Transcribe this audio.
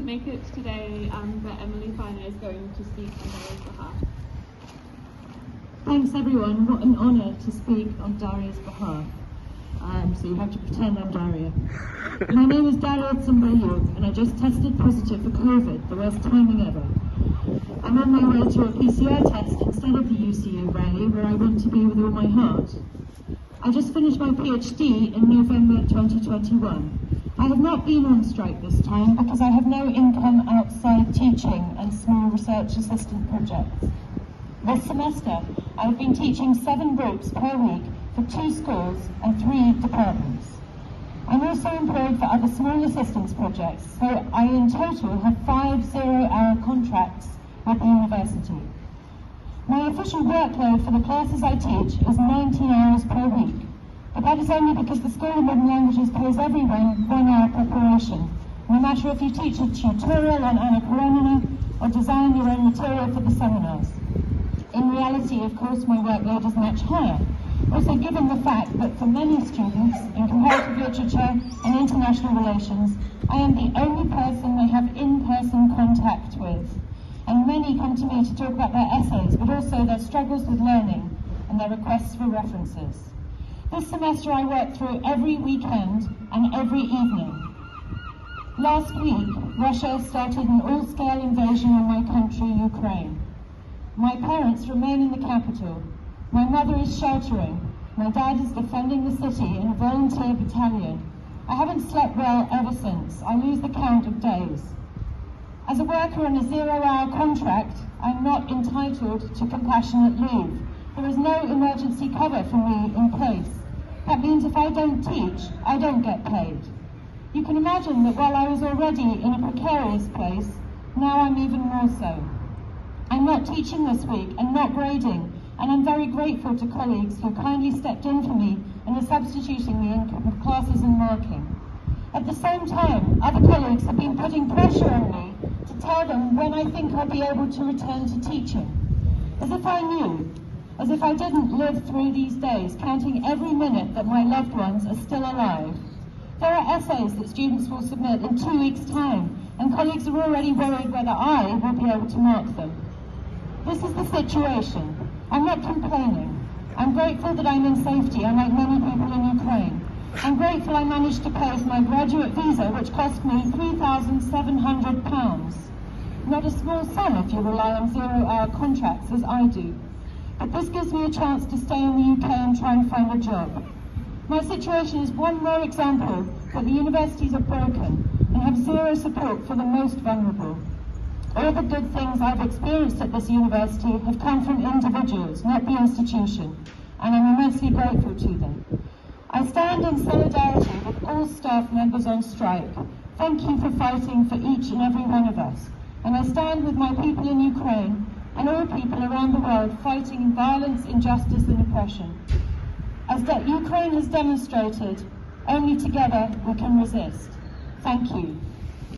make it today, but Emily Finer is going to speak on Daria's behalf. Thanks everyone, what an honour to speak on Daria's behalf. So you have to pretend I'm Daria. My name is Daria Tsumbayuk and I just tested positive for COVID, the worst timing ever. I'm on my way to a PCR test instead of the UCU rally where I want to be with all my heart. I just finished my PhD in November 2021. I have not been on strike this time because I have no income outside teaching and small research assistant projects. This semester, I have been teaching 7 groups per week for 2 schools and 3 departments. I'm also employed for other small assistance projects, so I in total have 5 zero-hour contracts with the university. My official workload for the classes I teach is 19 hours per week. But that is only because the School of Modern Languages pays everyone 1 hour preparation, no matter if you teach a tutorial on Anna Karenina or design your own material for the seminars. In reality, of course, my workload is much higher. Also, given the fact that for many students in comparative literature and international relations, I am the only person they have in-person contact with. And many come to me to talk about their essays, but also their struggles with learning and their requests for references. This semester I worked through every weekend and every evening. Last week, Russia started an all-scale invasion on my country, Ukraine. My parents remain in the capital. My mother is sheltering. My dad is defending the city in a volunteer battalion. I haven't slept well ever since. I lose the count of days. As a worker on a zero-hour contract, I'm not entitled to compassionate leave. There is no emergency cover for me in place. That means if I don't teach, I don't get paid. You can imagine that while I was already in a precarious place, now I'm even more so. I'm not teaching this week and not grading, and I'm very grateful to colleagues who kindly stepped in for me and are substituting me in classes and marking. At the same time, other colleagues have been putting pressure on me to tell them when I think I'll be able to return to teaching. As if I knew, as if I didn't live through these days, counting every minute that my loved ones are still alive. There are essays that students will submit in 2 weeks' time, and colleagues are already worried whether I will be able to mark them. This is the situation. I'm not complaining. I'm grateful that I'm in safety, unlike many people in Ukraine. I'm grateful I managed to pay for my graduate visa, which cost me £3,700. Not a small sum if you rely on zero-hour contracts, as I do. But this gives me a chance to stay in the UK and try and find a job. My situation is one more example that the universities are broken and have zero support for the most vulnerable. All the good things I've experienced at this university have come from individuals, not the institution, and I'm immensely grateful to them. I stand in solidarity with all staff members on strike. Thank you for fighting for each and every one of us. And I stand with my people in Ukraine and all people around the world fighting violence, injustice and oppression. As Ukraine has demonstrated, only together we can resist. Thank you.